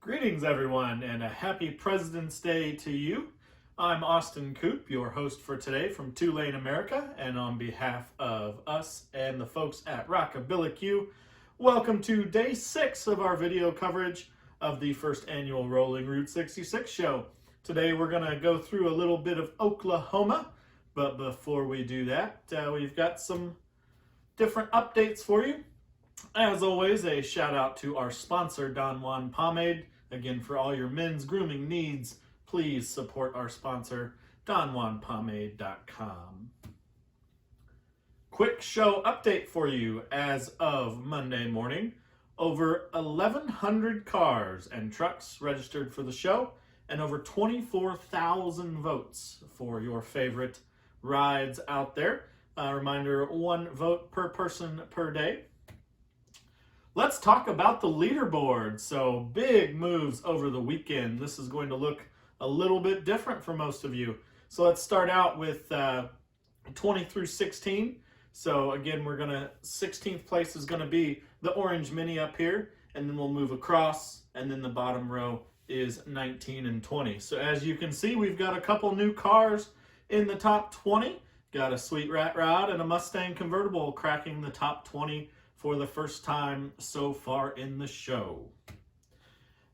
Greetings, everyone, and a happy President's Day to you. I'm Austin Coop, your host for today from Tulane, America, and on behalf of us and the folks at Rockabilly Q, welcome to day 6 of our video coverage of the first annual Rolling Route 66 show. Today we're going to go through a little bit of Oklahoma, but before we do that, we've got some different updates for you. As always, a shout out to our sponsor, Don Juan Pomade. Again, for all your men's grooming needs, please support our sponsor, DonJuanPomade.com. Quick show update for you as of Monday morning. Over 1,100 cars and trucks registered for the show, and over 24,000 votes for your favorite rides out there. Reminder, 1 vote per person per day. Let's talk about the leaderboard. So big moves over the weekend. This is going to look a little bit different for most of you. So let's start out with 20 through 16. So again, 16th place is going to be the orange mini up here, and then we'll move across, and then the bottom row is 19 and 20. So as you can see, we've got a couple new cars in the top 20. Got a Sweet Rat Rod and a Mustang convertible cracking the top 20 for the first time so far in the show.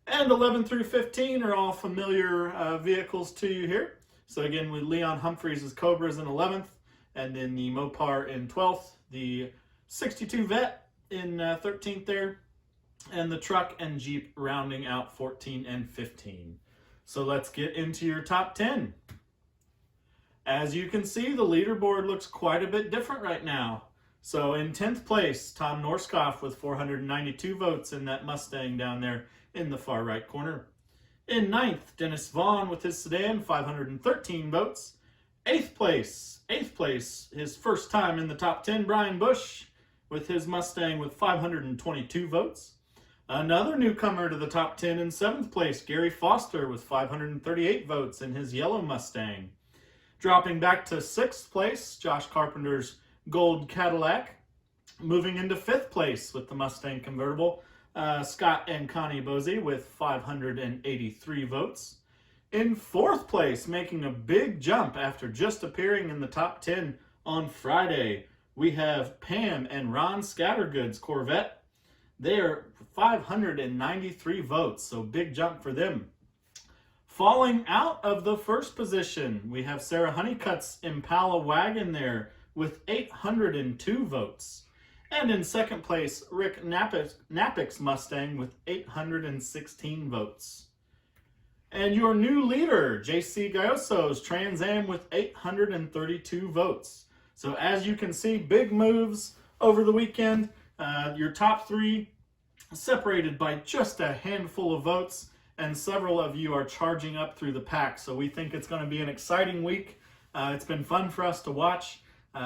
And 11 through 15 are all familiar vehicles to you here. So again, with Leon Humphreys' Cobras in 11th, and then the Mopar in 12th, the 62 Vet in 13th there, and the truck and Jeep rounding out 14 and 15. So let's get into your top 10. As you can see, the leaderboard looks quite a bit different right now. So in 10th place, Tom Norskoff with 492 votes in that Mustang down there in the far right corner. In 9th, Dennis Vaughn with his sedan, 513 votes. 8th place, his first time in the top 10, Brian Bush with his Mustang with 522 votes. Another newcomer to the top 10 in 7th place, Gary Foster with 538 votes in his yellow Mustang. Dropping back to 6th place, Josh Carpenter's gold Cadillac. Moving into 5th place with the Mustang convertible, Scott and Connie Bosey with 583 votes. In 4th place, making a big jump after just appearing in the top 10 on Friday, we have Pam and Ron Scattergood's Corvette. They are 593 votes, so big jump for them. Falling out of the first position, we have Sarah Honeycutt's Impala wagon there with 802 votes. And in 2nd place, Rick Knappick's Mustang with 816 votes. And your new leader, JC Gayoso's Trans Am with 832 votes. So as you can see, big moves over the weekend. Your top 3 separated by just a handful of votes, and several of you are charging up through the pack. So we think it's going to be an exciting week. It's been fun for us to watch.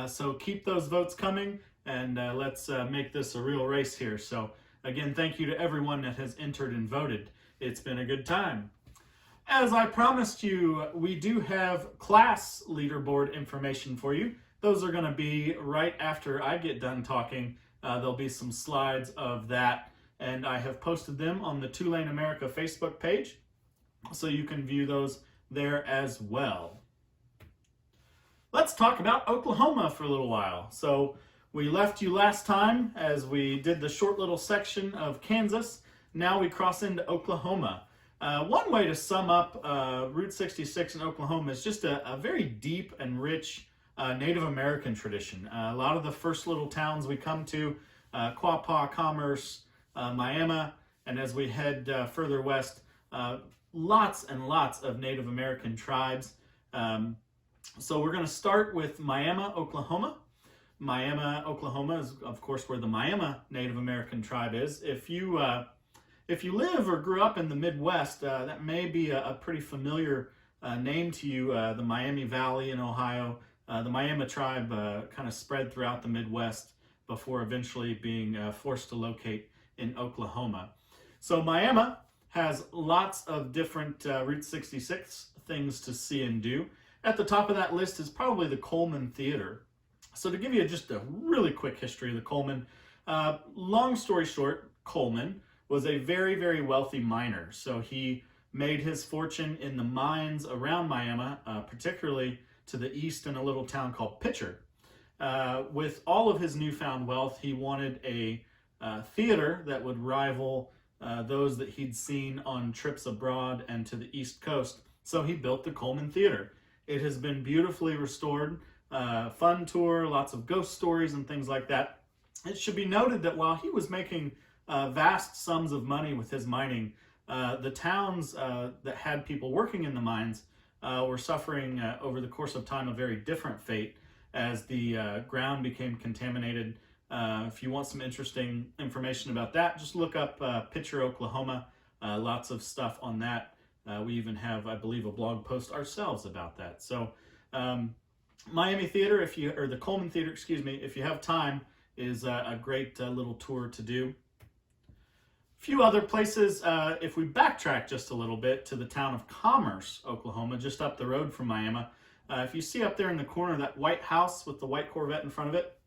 So keep those votes coming, and let's make this a real race here. So again, thank you to everyone that has entered and voted. It's been a good time. As I promised you, we do have class leaderboard information for you. Those are going to be right after I get done talking. There'll be some slides of that, and I have posted them on the Tulane America Facebook page, so you can view those there as well. Let's talk about Oklahoma for a little while. So we left you last time as we did the short little section of Kansas. Now we cross into Oklahoma. One way to sum up Route 66 in Oklahoma is just a very deep and rich Native American tradition. A lot of the first little towns we come to, Quapaw, Commerce, Miami, and as we head further west, lots and lots of Native American tribes. So we're going to start with Miami, Oklahoma. Miami, Oklahoma is, of course, where the Miami Native American tribe is. If you live or grew up in the Midwest, that may be a pretty familiar name to you. The Miami Valley in Ohio, the Miami tribe kind of spread throughout the Midwest before eventually being forced to locate in Oklahoma. So Miami has lots of different Route 66 things to see and do. At the top of that list is probably the Coleman Theater. So to give you just a really quick history of the Coleman, long story short, Coleman was a very, very wealthy miner. So he made his fortune in the mines around Miami, particularly to the east in a little town called Pitcher. With all of his newfound wealth, he wanted a theater that would rival those that he'd seen on trips abroad and to the East Coast. So he built the Coleman Theater. It has been beautifully restored, fun tour, lots of ghost stories and things like that. It should be noted that while he was making vast sums of money with his mining, the towns that had people working in the mines were suffering over the course of time a very different fate as the ground became contaminated. If you want some interesting information about that, just look up Pitcher, Oklahoma. Lots of stuff on that. We even have, I believe, a blog post ourselves about that. So Miami Theater, or the Coleman Theater, excuse me, if you have time, is a great little tour to do. A few other places, if we backtrack just a little bit to the town of Commerce, Oklahoma, just up the road from Miami. If you see up there in the corner that white house with the white Corvette in front of it,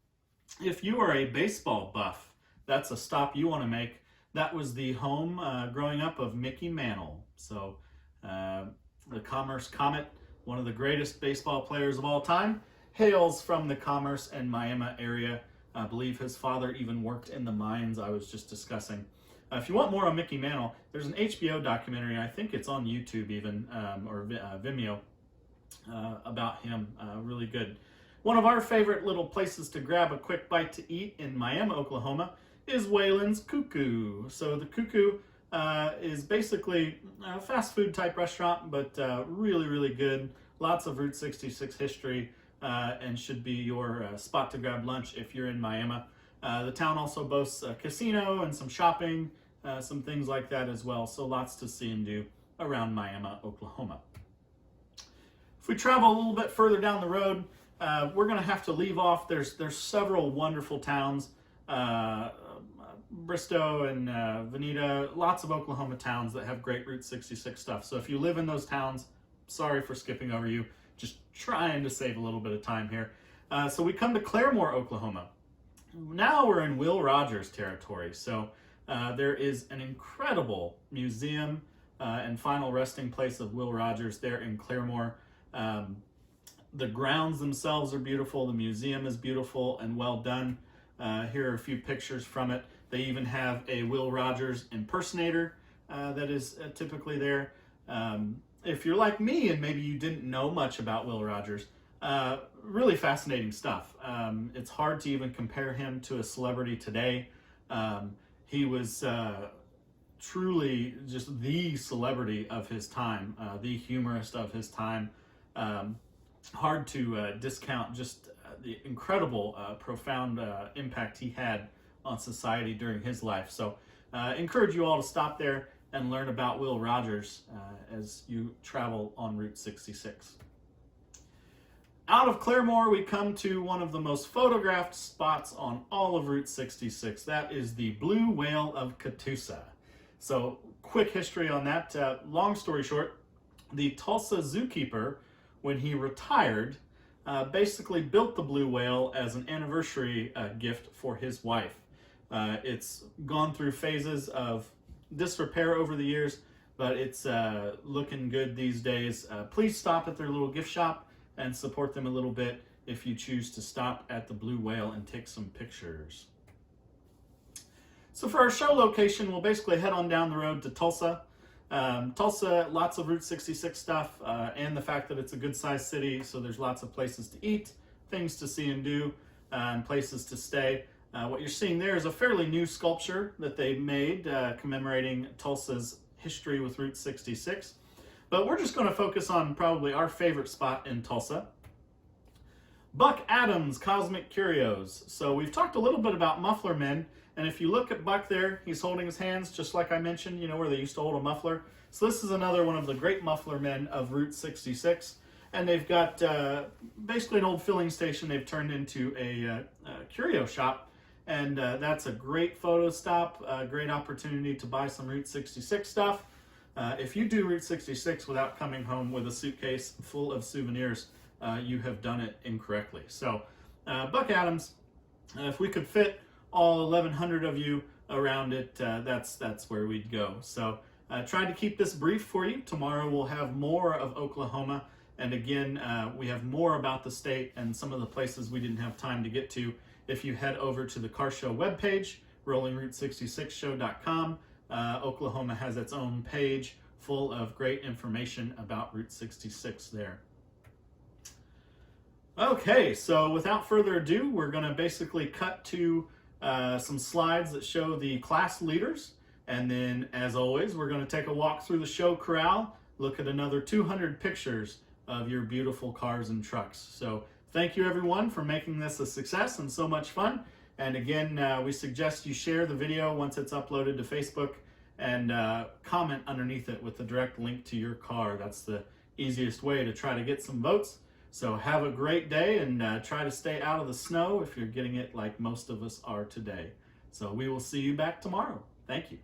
if you are a baseball buff, that's a stop you want to make. That was the home growing up of Mickey Mantle. So the Commerce Comet, one of the greatest baseball players of all time, hails from the Commerce and Miami area. I believe his father even worked in the mines I was just discussing. If you want more on Mickey Mantle, there's an HBO documentary, I think it's on YouTube even, or Vimeo, about him. Really good. One of our favorite little places to grab a quick bite to eat in Miami, Oklahoma, is Whalen's Cuckoo. So the Cuckoo is basically a fast food type restaurant, but really, really good. Lots of Route 66 history, and should be your spot to grab lunch if you're in Miami. The town also boasts a casino and some shopping, some things like that as well. So lots to see and do around Miami, Oklahoma. If we travel a little bit further down the road, we're going to have to leave off. There's several wonderful towns, Bristow and Veneta, lots of Oklahoma towns that have great Route 66 stuff. So if you live in those towns, sorry for skipping over you. Just trying to save a little bit of time here. So we come to Claremore, Oklahoma. Now we're in Will Rogers territory. So there is an incredible museum and final resting place of Will Rogers there in Claremore. The grounds themselves are beautiful. The museum is beautiful and well done. Here are a few pictures from it. They even have a Will Rogers impersonator that is typically there. If you're like me and maybe you didn't know much about Will Rogers, really fascinating stuff. It's hard to even compare him to a celebrity today. He was truly just the celebrity of his time, the humorist of his time. Hard to discount just the incredible, profound impact he had on society during his life. So encourage you all to stop there and learn about Will Rogers as you travel on Route 66. Out of Claremore, we come to one of the most photographed spots on all of Route 66. That is the Blue Whale of Catoosa. So quick history on that. Long story short, the Tulsa zookeeper, when he retired, basically built the blue whale as an anniversary gift for his wife. It's gone through phases of disrepair over the years, but it's looking good these days. Please stop at their little gift shop and support them a little bit if you choose to stop at the Blue Whale and take some pictures. So for our show location, we'll basically head on down the road to Tulsa. Tulsa, lots of Route 66 stuff, and the fact that it's a good-sized city, so there's lots of places to eat, things to see and do, and places to stay. What you're seeing there is a fairly new sculpture that they made commemorating Tulsa's history with Route 66. But we're just going to focus on probably our favorite spot in Tulsa. Buck Adams Cosmic Curios. So we've talked a little bit about muffler men, and if you look at Buck there, he's holding his hands just like I mentioned, you know, where they used to hold a muffler. So this is another one of the great muffler men of Route 66. And they've got basically an old filling station they've turned into a curio shop. And that's a great photo stop, a great opportunity to buy some Route 66 stuff. If you do Route 66 without coming home with a suitcase full of souvenirs, you have done it incorrectly. So Buck Adams, if we could fit all 1,100 of you around it, that's where we'd go. So tried to keep this brief for you. Tomorrow we'll have more of Oklahoma, and again, we have more about the state and some of the places we didn't have time to get to. If you head over to the Car Show webpage, rollingroute66show.com, Oklahoma has its own page full of great information about Route 66 there. Okay, so without further ado, we're going to basically cut to some slides that show the class leaders. And then, as always, we're going to take a walk through the show corral, look at another 200 pictures of your beautiful cars and trucks. So thank you, everyone, for making this a success and so much fun. And again, we suggest you share the video once it's uploaded to Facebook and comment underneath it with the direct link to your car. That's the easiest way to try to get some votes. So have a great day, and try to stay out of the snow if you're getting it like most of us are today. So we will see you back tomorrow. Thank you.